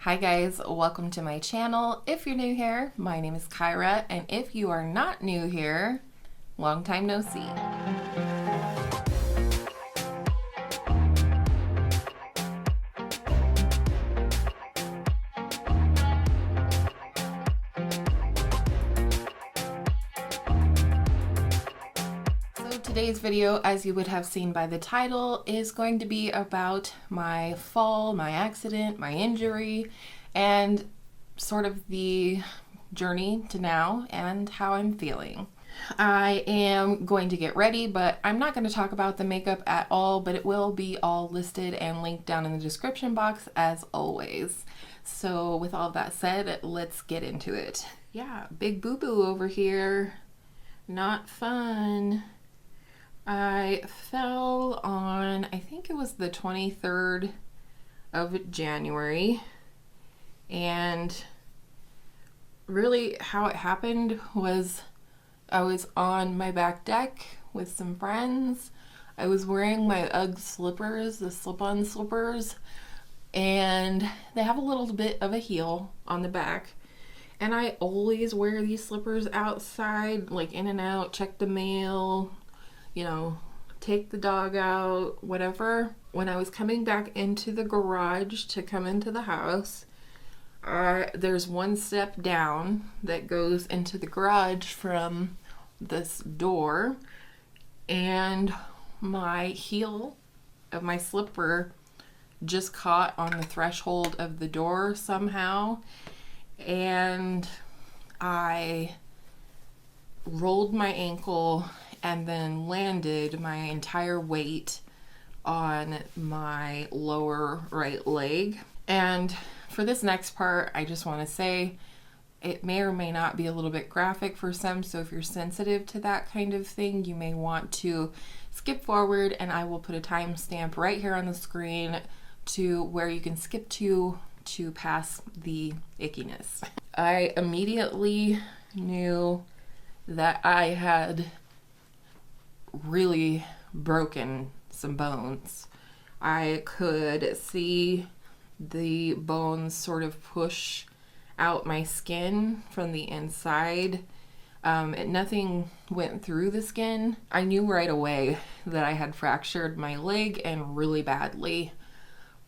Hi guys, welcome to my channel. If you're new here, my name is Kyra, and if you are not new here, long time no see. Today's video, as you would have seen by the title, is going to be about my fall, my accident, my injury, and sort of the journey to now and how I'm feeling. I am going to get ready, but I'm not going to talk about the makeup at all, but it will be all listed and linked down in the description box as always. So with all that said, let's get into it. Yeah, big boo-boo over here. Not fun. I fell on, I think it was the 23rd of January, and really how it happened was I was on my back deck with some friends. I was wearing my UGG slippers, the slip-on slippers, and they have a little bit of a heel on the back. And I always wear these slippers outside, like in and out, check the mail, you know, take the dog out, whatever. When I was coming back into the garage to come into the house, there's one step down that goes into the garage from this door, and my heel of my slipper just caught on the threshold of the door somehow, and I rolled my ankle and then landed my entire weight on my lower right leg. And for this next part, I just want to say it may or may not be a little bit graphic for some, so if you're sensitive to that kind of thing, you may want to skip forward, and I will put a timestamp right here on the screen to where you can skip to pass the ickiness. I immediately knew that I had really broken some bones. I could see the bones sort of push out my skin from the inside. Nothing went through the skin. I knew right away that I had fractured my leg, and really badly.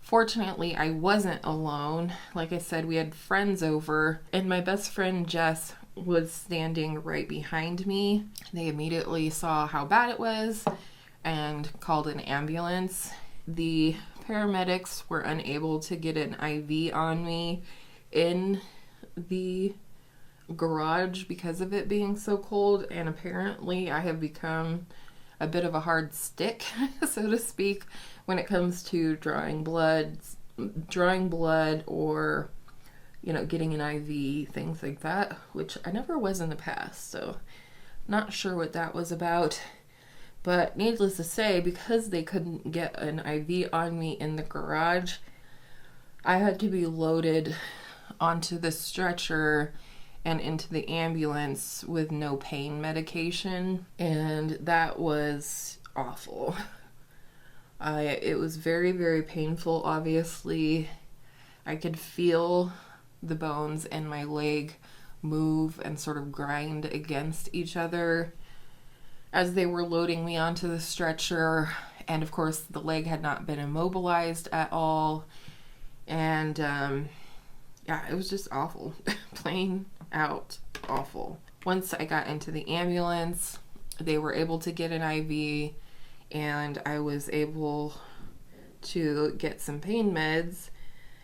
Fortunately, I wasn't alone. Like I said, we had friends over, and my best friend Jess was standing right behind me. They immediately saw how bad it was and called an ambulance. The paramedics were unable to get an IV on me in the garage because of it being so cold, and apparently I have become a bit of a hard stick, so to speak, when it comes to drawing blood or, you know, getting an IV, things like that, which I never was in the past, so not sure what that was about. But needless to say, because they couldn't get an IV on me in the garage, I had to be loaded onto the stretcher and into the ambulance with no pain medication, and that was awful. It was very, very painful, obviously. I could feel the bones in my leg move and sort of grind against each other as they were loading me onto the stretcher, and of course the leg had not been immobilized at all, and yeah, it was just awful. Plain out awful. Once I got into the ambulance, they were able to get an IV, and I was able to get some pain meds.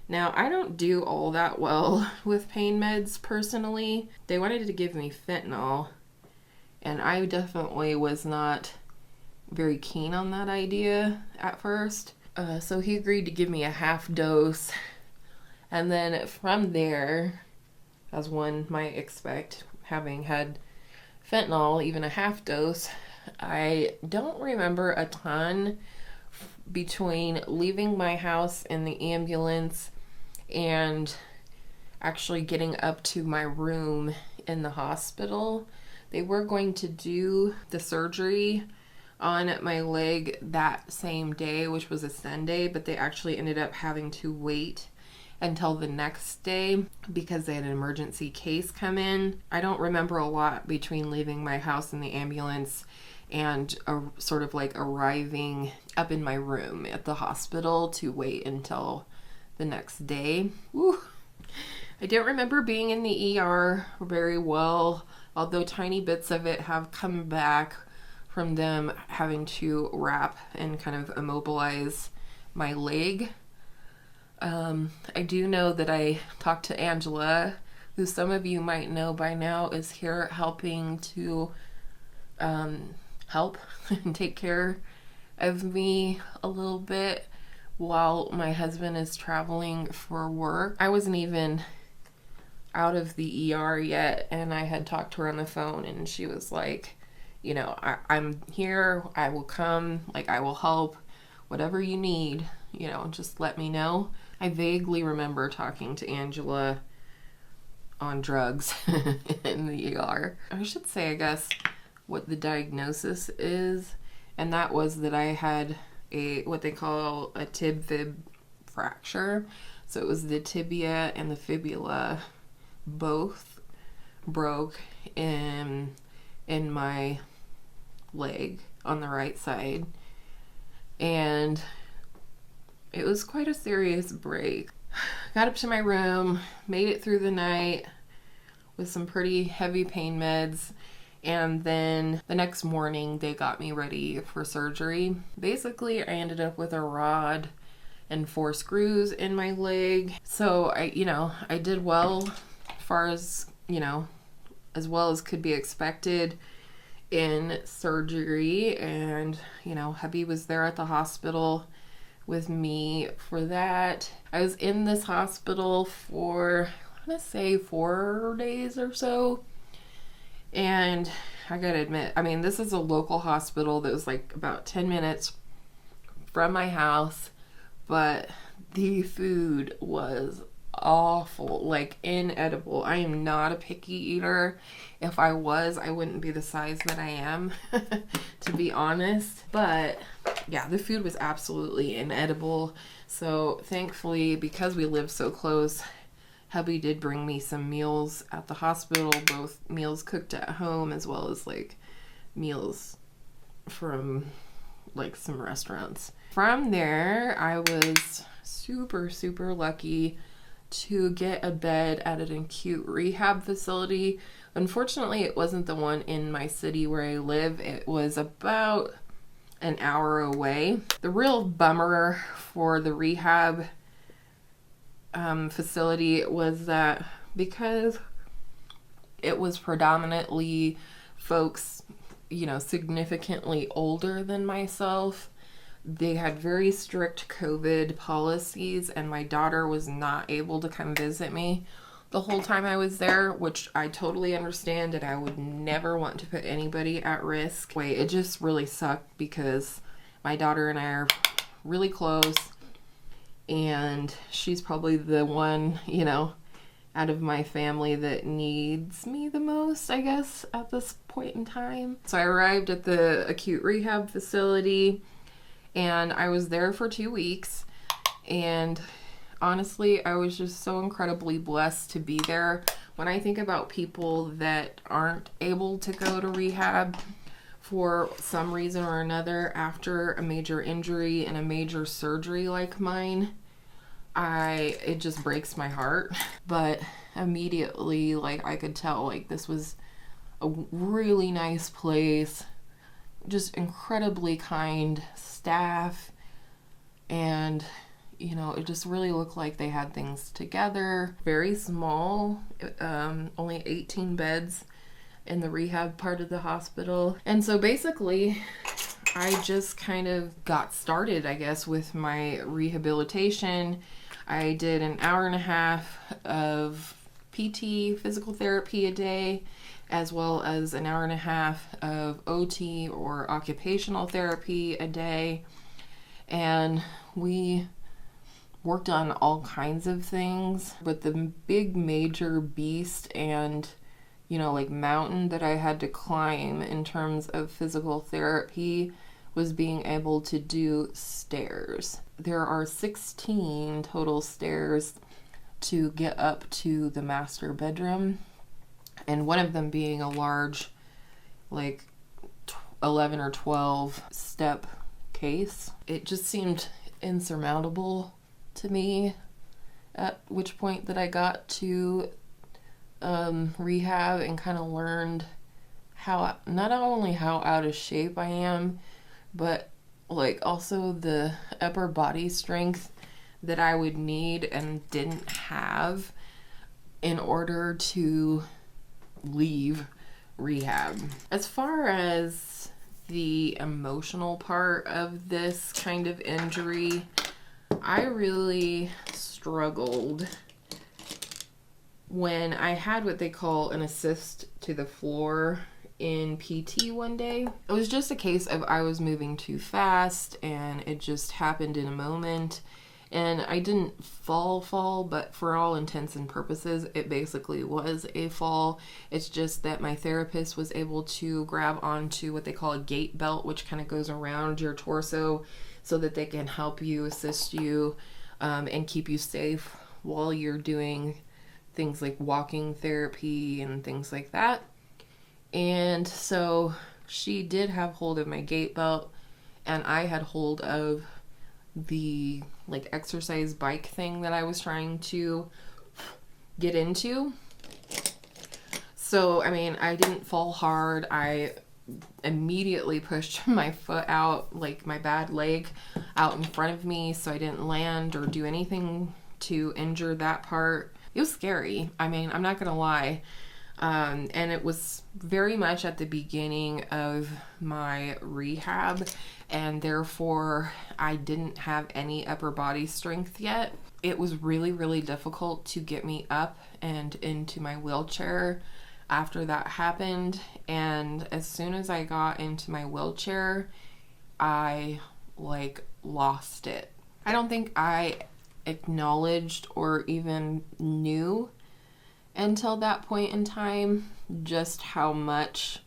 Now, I don't do all that well with pain meds personally. They wanted to give me fentanyl, and I definitely was not very keen on that idea at first. So he agreed to give me a half dose, and then from there, as one might expect, having had fentanyl, even a half dose, I don't remember a ton between leaving my house in the ambulance and actually getting up to my room in the hospital. They were going to do the surgery on my leg that same day, which was a Sunday, but they actually ended up having to wait until the next day because they had an emergency case come in. I don't remember a lot between leaving my house in the ambulance and sort of like arriving up in my room at the hospital to wait until the next day. Woo. I don't remember being in the ER very well, although tiny bits of it have come back from them having to wrap and kind of immobilize my leg. I do know that I talked to Angela, who some of you might know by now is here helping to help and take care of me a little bit while my husband is traveling for work. I wasn't even out of the ER yet, and I had talked to her on the phone, and she was like, you know, I'm here, I will come, like I will help, whatever you need, you know, just let me know. I vaguely remember talking to Angela on drugs in the ER. I should say, I guess, what the diagnosis is, and that was that I had what they call a tib-fib fracture. So it was the tibia and the fibula both broke in my leg on the right side, and it was quite a serious break. Got up to my room, made it through the night with some pretty heavy pain meds, and then the next morning they got me ready for surgery. Basically, I ended up with a rod and 4 screws in my leg. So I did well as far as, as well as could be expected in surgery, and hubby was there at the hospital with me for that. I was in this hospital for, I want to say 4 days or so, and I gotta admit, I mean, this is a local hospital that was like about 10 minutes from my house, but the food was awful, like inedible. I am not a picky eater. If I was, I wouldn't be the size that I am, to be honest. But yeah, the food was absolutely inedible. So thankfully, because we live so close, hubby did bring me some meals at the hospital, both meals cooked at home as well as like meals from like some restaurants. From there, I was super, super lucky to get a bed at an acute rehab facility. Unfortunately, it wasn't the one in my city where I live. It was about an hour away. The real bummer for the rehab facility was that because it was predominantly folks, significantly older than myself, they had very strict COVID policies, and my daughter was not able to come visit me the whole time I was there, which I totally understand, and I would never want to put anybody at risk. It just really sucked because my daughter and I are really close, and she's probably the one, out of my family that needs me the most, I guess, at this point in time. So I arrived at the acute rehab facility, and I was there for 2 weeks, and honestly, I was just so incredibly blessed to be there. When I think about people that aren't able to go to rehab for some reason or another after a major injury and a major surgery like mine, it just breaks my heart. But immediately, I could tell, this was a really nice place, just incredibly kind staff, and it just really looked like they had things together. Very small, only 18 beds in the rehab part of the hospital. And so basically, I just kind of got started, I guess, with my rehabilitation. I did an hour and a half of PT, physical therapy, a day, as well as an hour and a half of OT, or occupational therapy, a day. And we worked on all kinds of things, but the big major beast and mountain that I had to climb in terms of physical therapy was being able to do stairs. There are 16 total stairs to get up to the master bedroom, and one of them being a large, like 11 or 12 step case. It just seemed insurmountable to me, at which point that I got to rehab and kind of learned how, not only how out of shape I am, but like also the upper body strength that I would need and didn't have in order to leave rehab. As far as the emotional part of this kind of injury, I really struggled when I had what they call an assist to the floor in PT one day. It was just a case of I was moving too fast and it just happened in a moment. And I didn't fall, but for all intents and purposes, it basically was a fall. It's just that my therapist was able to grab onto what they call a gait belt, which kind of goes around your torso so that they can help you, assist you, and keep you safe while you're doing things like walking therapy and things like that. And so she did have hold of my gait belt, and I had hold of the like exercise bike thing that I was trying to get into. So I mean, I didn't fall hard. I immediately pushed my foot out, like my bad leg out in front of me, so I didn't land or do anything to injure that part. It was scary. I mean, I'm not gonna lie. And it was very much at the beginning of my rehab, and therefore I didn't have any upper body strength yet. It was really, really difficult to get me up and into my wheelchair after that happened. And as soon as I got into my wheelchair, I like lost it. I don't think I acknowledged or even knew until that point in time just how much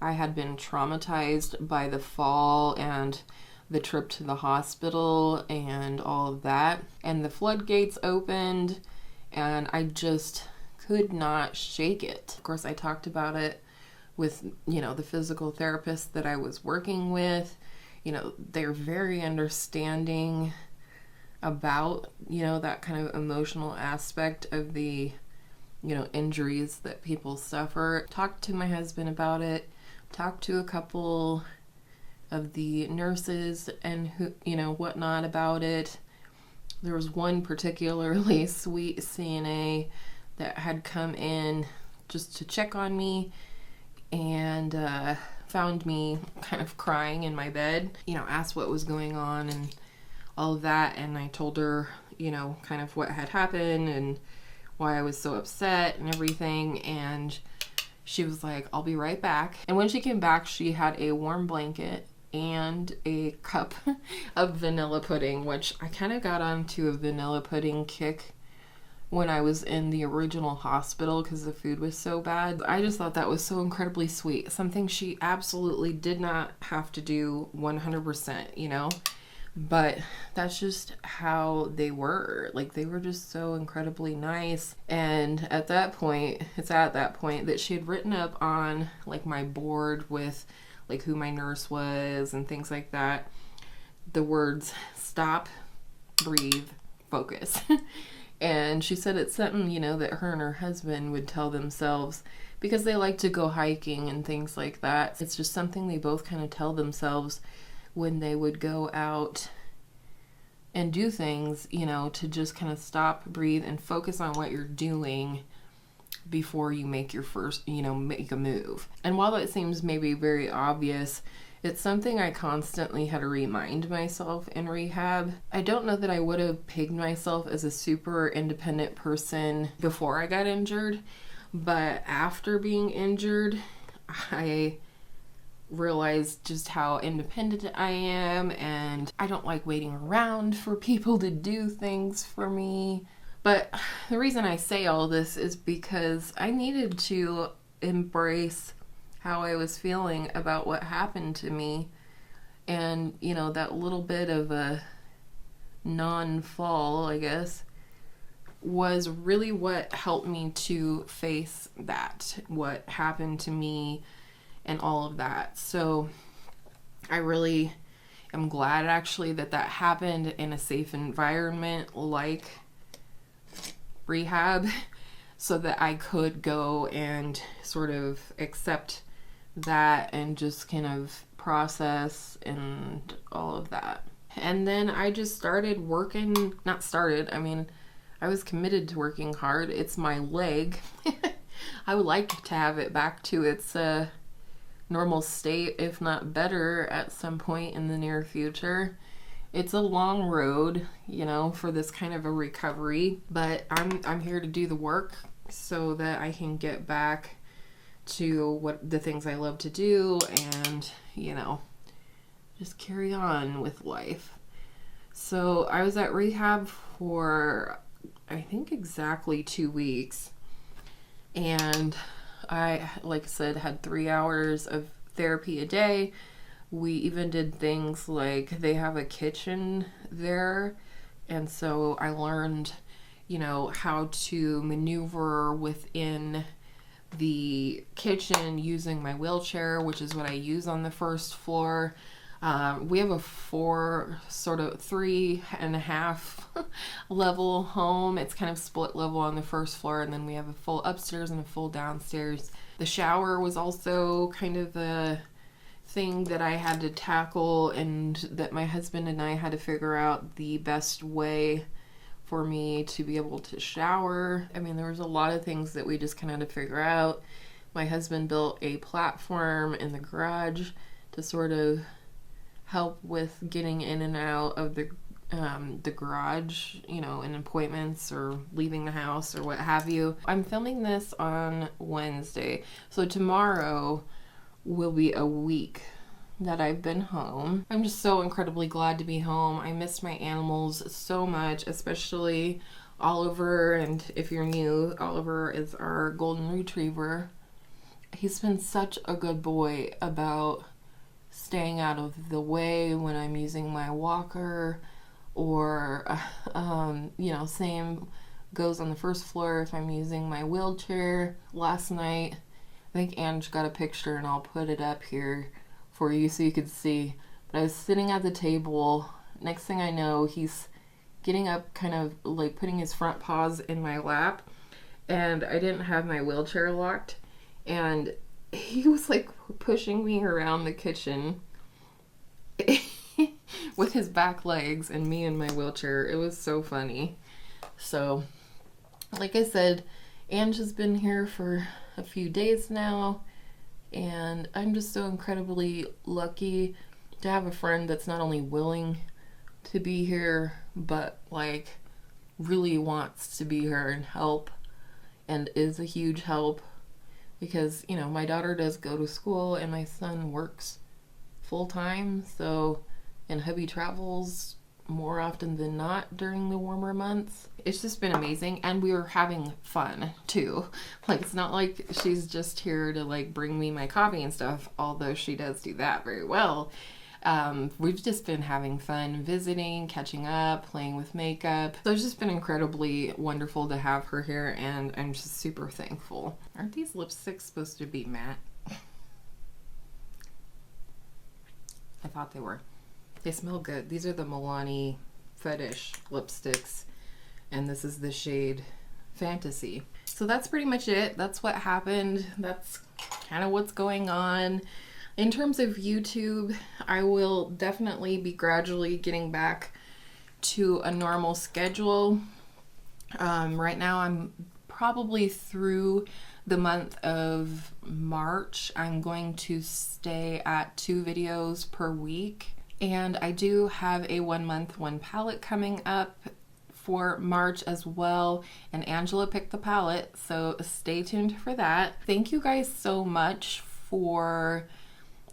I had been traumatized by the fall and the trip to the hospital and all of that. And the floodgates opened and I just could not shake it. Of course, I talked about it with, you know, the physical therapist that I was working with. You know, they're very understanding about, you know, that kind of emotional aspect of the, you know, injuries that people suffer. Talked to my husband about it, talked to a couple of the nurses and who, you know, whatnot about it. There was one particularly sweet CNA that had come in just to check on me and found me kind of crying in my bed, you know, asked what was going on and all of that. And I told her, you know, kind of what had happened and why I was so upset and everything. And she was like, I'll be right back. And when she came back, she had a warm blanket and a cup of vanilla pudding, which I kind of got onto a vanilla pudding kick when I was in the original hospital because the food was so bad. I just thought that was so incredibly sweet. Something she absolutely did not have to do 100%, you know? But that's just how they were. Like, they were just so incredibly nice. And at that point, it's at that point that she had written up on like my board with like who my nurse was and things like that, the words stop, breathe, focus. And she said it's something, you know, that her and her husband would tell themselves because they like to go hiking and things like that. It's just something they both kind of tell themselves when they would go out and do things, you know, to just kind of stop, breathe, and focus on what you're doing before you make your first, you know, make a move. And while that seems maybe very obvious, it's something I constantly had to remind myself in rehab. I don't know that I would have pegged myself as a super independent person before I got injured, but after being injured, I realized just how independent I am, and I don't like waiting around for people to do things for me. But the reason I say all this is because I needed to embrace how I was feeling about what happened to me, and you know, that little bit of a non-fall, I guess, was really what helped me to face that, what happened to me and all of that. So I really am glad actually that that happened in a safe environment like rehab, so that I could go and sort of accept that and just kind of process and all of that. And then I just started working, not started, I mean, I was committed to working hard. It's my leg. I would like to have it back to its normal state, if not better, at some point in the near future. It's a long road, you know, for this kind of a recovery, but I'm here to do the work so that I can get back to what the things I love to do and, you know, just carry on with life. So I was at rehab for, I think, exactly 2 weeks. And I, like I said, had 3 hours of therapy a day. We even did things like they have a kitchen there. And so I learned, you know, how to maneuver within the kitchen using my wheelchair, which is what I use on the first floor. We have a 3.5 level home. It's kind of split level on the first floor, and then we have a full upstairs and a full downstairs. The shower was also kind of a thing that I had to tackle, and that my husband and I had to figure out the best way for me to be able to shower. I mean, there was a lot of things that we just kind of had to figure out. My husband built a platform in the garage to sort of help with getting in and out of the garage, you know, in appointments or leaving the house or what have you. I'm filming this on Wednesday, so tomorrow will be a week that I've been home. I'm just so incredibly glad to be home. I miss my animals so much, especially Oliver. And if you're new, Oliver is our golden retriever. He's been such a good boy about staying out of the way when I'm using my walker, or you know, same goes on the first floor if I'm using my wheelchair. Last night, I think Ange got a picture, and I'll put it up here for you so you could see. But I was sitting at the table. Next thing I know, he's getting up, kind of like putting his front paws in my lap, and I didn't have my wheelchair locked, and he was like pushing me around the kitchen with his back legs and me in my wheelchair. It was so funny. So, like I said, Ange has been here for a few days now, and I'm just so incredibly lucky to have a friend that's not only willing to be here, but like really wants to be here and help, and is a huge help. Because, you know, my daughter does go to school and my son works full time, so, and hubby travels more often than not during the warmer months. It's just been amazing, and we were having fun too. Like, it's not like she's just here to like bring me my coffee and stuff, although she does do that very well. We've just been having fun, visiting, catching up, playing with makeup. So it's just been incredibly wonderful to have her here, and I'm just super thankful. Aren't these lipsticks supposed to be matte? I thought they were. They smell good. These are the Milani Fetish lipsticks, and this is the shade Fantasy. So that's pretty much it. That's what happened. That's kind of what's going on. In terms of YouTube, I will definitely be gradually getting back to a normal schedule. Right now I'm probably through the month of March. I'm going to stay at 2 videos per week. And I do have a 1 month, 1 palette coming up for March as well. And Angela picked the palette, so stay tuned for that. Thank you guys so much for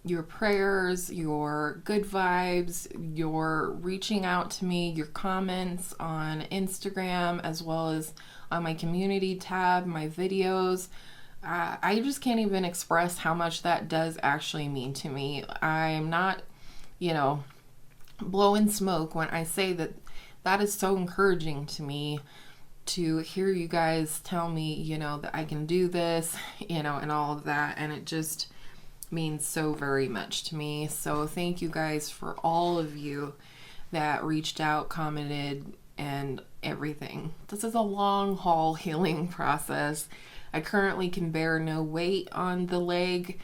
your prayers, your good vibes, your reaching out to me, your comments on Instagram, as well as on my community tab, my videos. I just can't even express how much that does actually mean to me. I'm not, you know, blowing smoke when I say that that is so encouraging to me. to hear you guys tell me, you know, that I can do this, you know, and all of that. And it just means so very much to me. So thank you guys for all of you that reached out, commented, and everything. This is a long haul healing process. I currently can bear no weight on the leg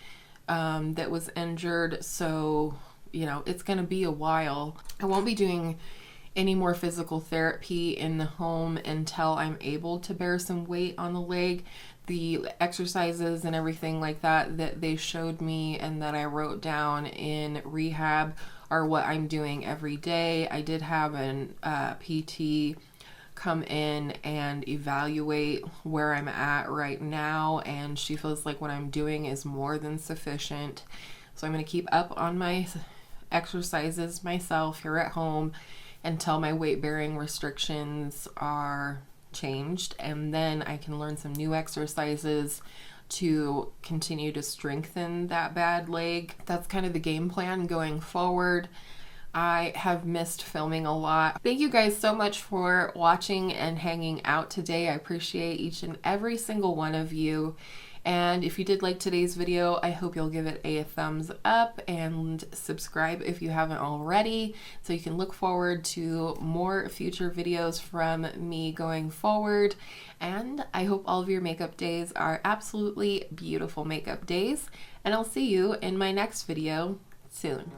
that was injured, so you know it's gonna be a while. I won't be doing any more physical therapy in the home until I'm able to bear some weight on the leg. The exercises and everything like that that they showed me and that I wrote down in rehab are what I'm doing every day. I did have an PT come in and evaluate where I'm at right now, and she feels like what I'm doing is more than sufficient. So I'm going to keep up on my exercises myself here at home until my weight bearing restrictions are changed, and then I can learn some new exercises to continue to strengthen that bad leg. That's kind of the game plan going forward. I have missed filming a lot. Thank you guys so much for watching and hanging out today. I appreciate each and every single one of you. And if you did like today's video, I hope you'll give it a thumbs up and subscribe if you haven't already, so you can look forward to more future videos from me going forward. And I hope all of your makeup days are absolutely beautiful makeup days, and I'll see you in my next video soon.